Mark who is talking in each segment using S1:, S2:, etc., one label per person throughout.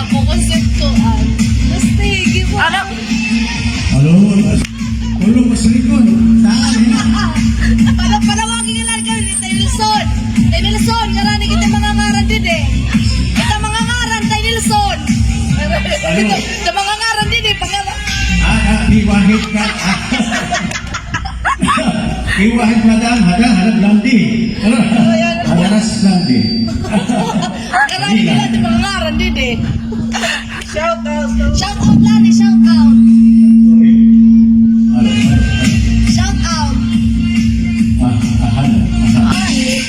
S1: ako konsepto. Gusti, gibo.
S2: Ano?
S3: Ulo masrikon. Saan
S1: Palawagin nga lang kami ni Taylson. Taylson, nga lang kita mga ngaran din eh. Kita mga ngaran, Taylson. Kita mga ngaran din eh.
S3: Iwahid ka. Iwahid madam, hadang landi. Hadaras landi.
S1: Karami nila di mga ngaran din eh.
S2: Shout out.
S1: Shout out lang eh, shout out. Shout out. Ay.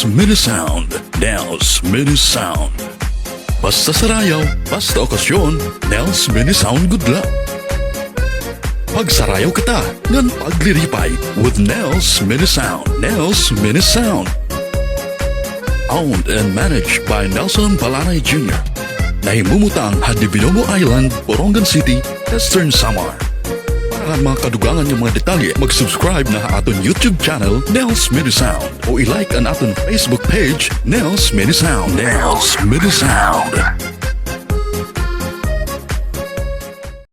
S4: 𝗠𝗓𝗏 𝗠𝗓𝗏 Basta sarayaw, basta okasyon, 𝗠𝗓𝗏 gudla. Pagsarayaw kita, ngan pagliripay with 𝗠𝗓𝗏. Owned and managed by Nelson Palanay Jr. Nahimumutang Hadibinomo Island, Borongan City, Eastern Samar. Para mga kadugangan yung mga detalye, mag-subscribe na aton YouTube channel, 𝗠𝗓𝗏, o i-like ang aton Facebook page, 𝗠𝗓𝗏.